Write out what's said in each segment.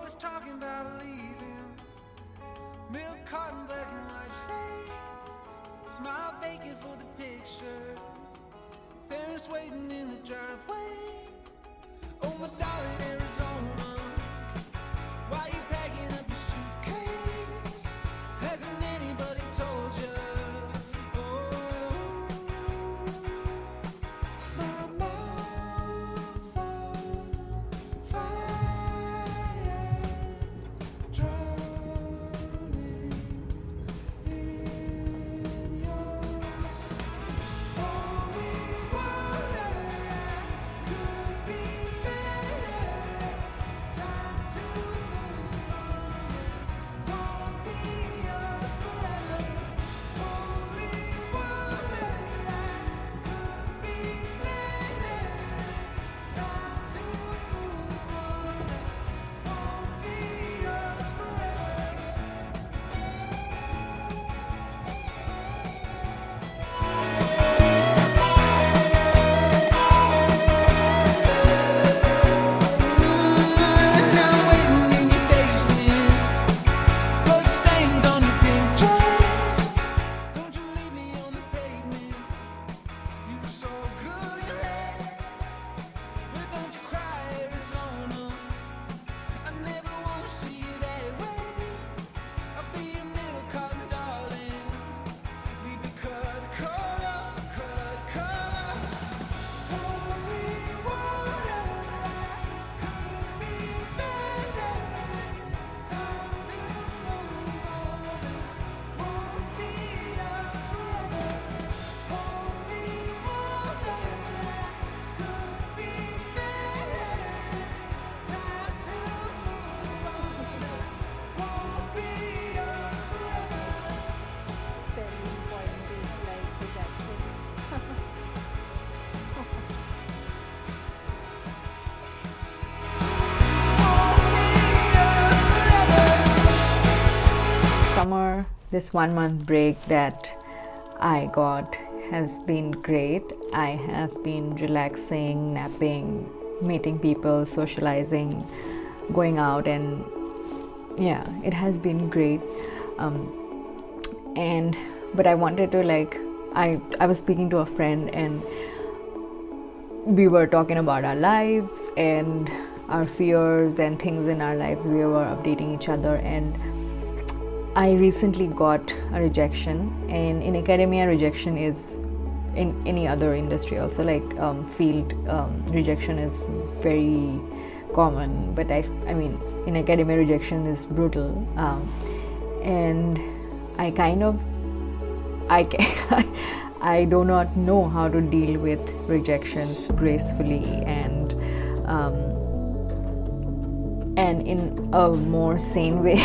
always talking about leaving. Milk carton, black and white face. Smile vacant for the picture. Parents waiting in the driveway. Oh, my darling Arizona, why you packing up your suitcase? Hasn't anybody told you? Oh, my mouth on fire, drowning in your holy water. Could be better. It's time to move on. Won't be yours forever. Holy water. Could be better. It's time to move on. Won't be yours forever. Now waiting in your basement, blood stains on your pink dress. Don't you leave me on the pavement. You so good in that. But don't you cry, Arizona. I never wanna see you that way. I'll be a milk carton, darling. Leave me cut color. Holy water, could be better. It's time to move on. Won't be yours forever. Holy water, could be better. It's time to move on. Won't be yours forever. Selling point is like rejection. Summer, this 1 month break that I got has been great. I have been relaxing, napping, meeting people, socializing, going out, and yeah, it has been great. But I wanted to I was speaking to a friend, and we were talking about our lives and our fears and things in our lives. We were updating each other, and I recently got a rejection, and in academia rejection is in any other industry also, field rejection is very common, but I mean in academia rejection is brutal, and I kind of I do not know how to deal with rejections gracefully and in a more sane way.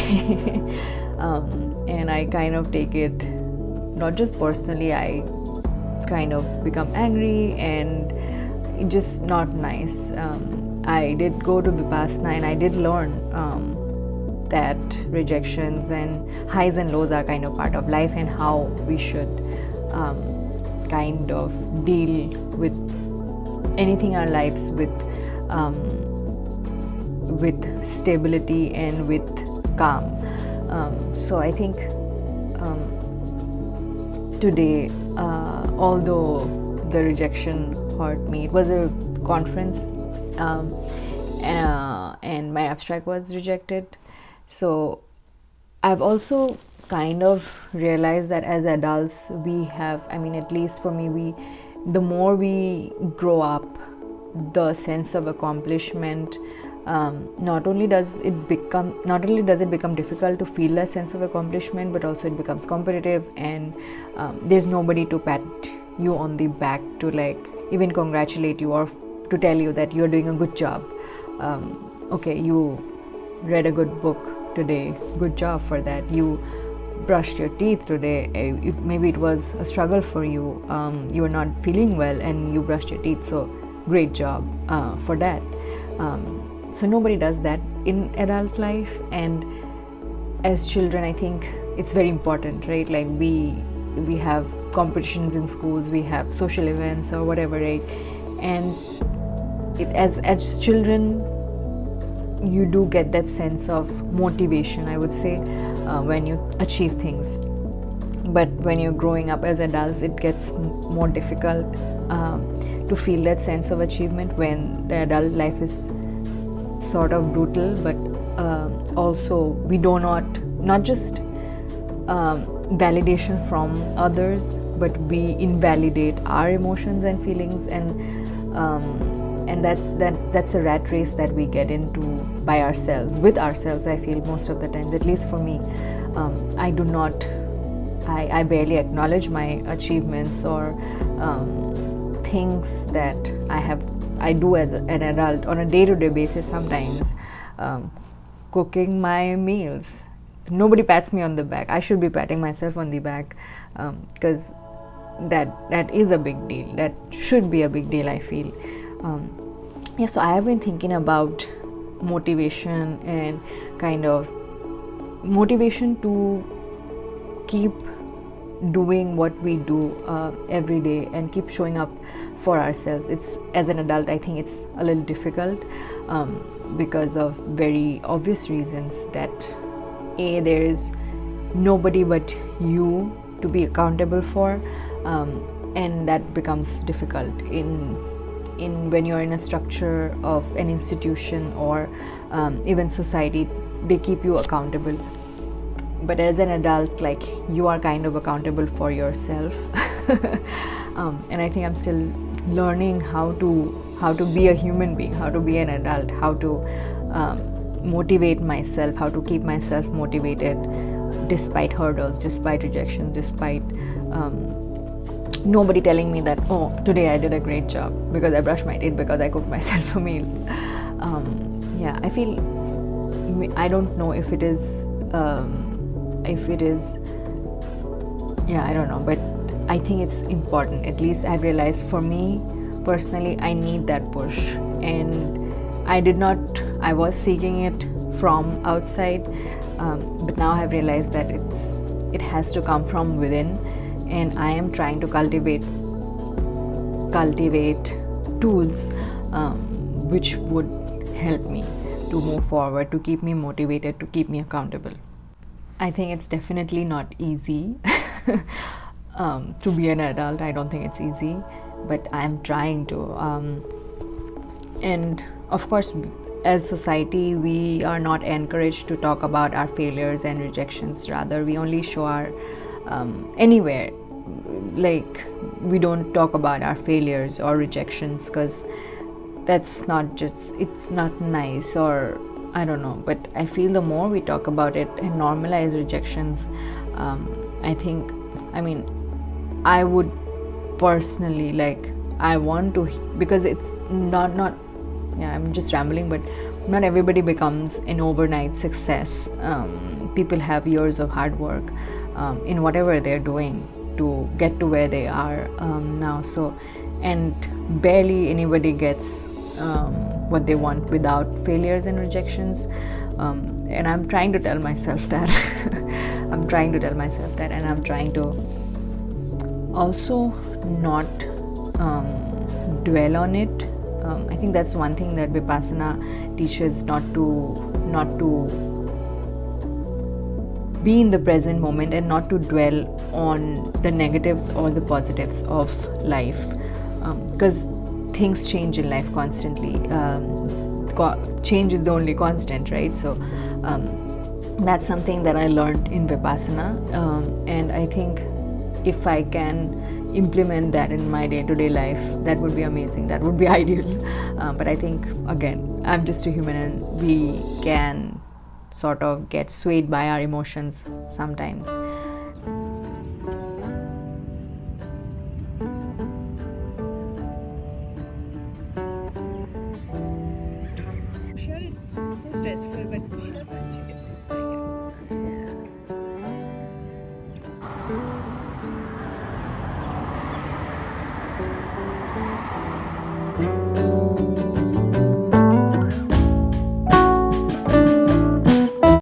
And I kind of take it not just personally, I kind of become angry, and it's just not nice. I did go to Vipassana, and I did learn that rejections and highs and lows are kind of part of life, and how we should kind of deal with anything in our lives with stability and with calm. So I think today, although the rejection hurt me, it was a conference, and my abstract was rejected. So I've also kind of realized that as adults we have, I mean, at least for me, the more we grow up, the sense of accomplishment, not only does it become difficult to feel a sense of accomplishment, but also it becomes competitive, and there's nobody to pat you on the back to even congratulate you or to tell you that you're doing a good job. Okay, you read a good book today, good job for that. You brushed your teeth today. Maybe it was a struggle for you. You were not feeling well and you brushed your teeth, so great job for that. So nobody does that in adult life, and as children I think it's very important, right? Like we have competitions in schools, we have social events or whatever, right? And as children you do get that sense of motivation, I would say, when you achieve things. But when you're growing up as adults, it gets more difficult to feel that sense of achievement when the adult life is sort of brutal. But also we do not just validation from others, but we invalidate our emotions and feelings, and that's a rat race that we get into by ourselves, with ourselves. I feel most of the times, at least for me, I barely acknowledge my achievements or things that I do as an adult on a day-to-day basis. Sometimes cooking my meals, nobody pats me on the back. I should be patting myself on the back, because that is a big deal. That should be a big deal, I feel. So I have been thinking about motivation and kind of motivation to keep doing what we do every day and keep showing up for ourselves. It's, as an adult, I think it's a little difficult because of very obvious reasons, that there is nobody but you to be accountable for, and that becomes difficult in when you're in a structure of an institution or even society. They keep you accountable, but as an adult, like, you are kind of accountable for yourself. And I think I'm still learning how to be a human being, how to be an adult, how to motivate myself, how to keep myself motivated despite hurdles, despite rejection, despite nobody telling me that, oh, today I did a great job because I brushed my teeth, because I cooked myself a meal. I feel, I don't know if it is I don't know, but I think it's important. At least I've realized, for me personally, I need that push, and I was seeking it from outside, but now I've realized that it has to come from within, and I am trying to cultivate tools which would help me to move forward, to keep me motivated, to keep me accountable. I think it's definitely not easy to be an adult. I don't think it's easy, but I'm trying to. And of course, as society, we are not encouraged to talk about our failures and rejections. Rather, we only show our anywhere. Like, we don't talk about our failures or rejections, because it's not nice, or I don't know. But I feel the more we talk about it and normalize rejections, I would personally, like, I want to, because it's not I'm just rambling, but not everybody becomes an overnight success. People have years of hard work in whatever they're doing to get to where they are now. So, and barely anybody gets what they want without failures and rejections. And I'm trying to tell myself that. And I'm trying to also not dwell on it. I think that's one thing that Vipassana teaches, not to be in the present moment and not to dwell on the negatives or the positives of life, because things change in life constantly. Change is the only constant, right? So that's something that I learned in Vipassana, and I think if I can implement that in my day-to-day life, that would be amazing, that would be ideal. But I think, again, I'm just a human, and we can sort of get swayed by our emotions sometimes.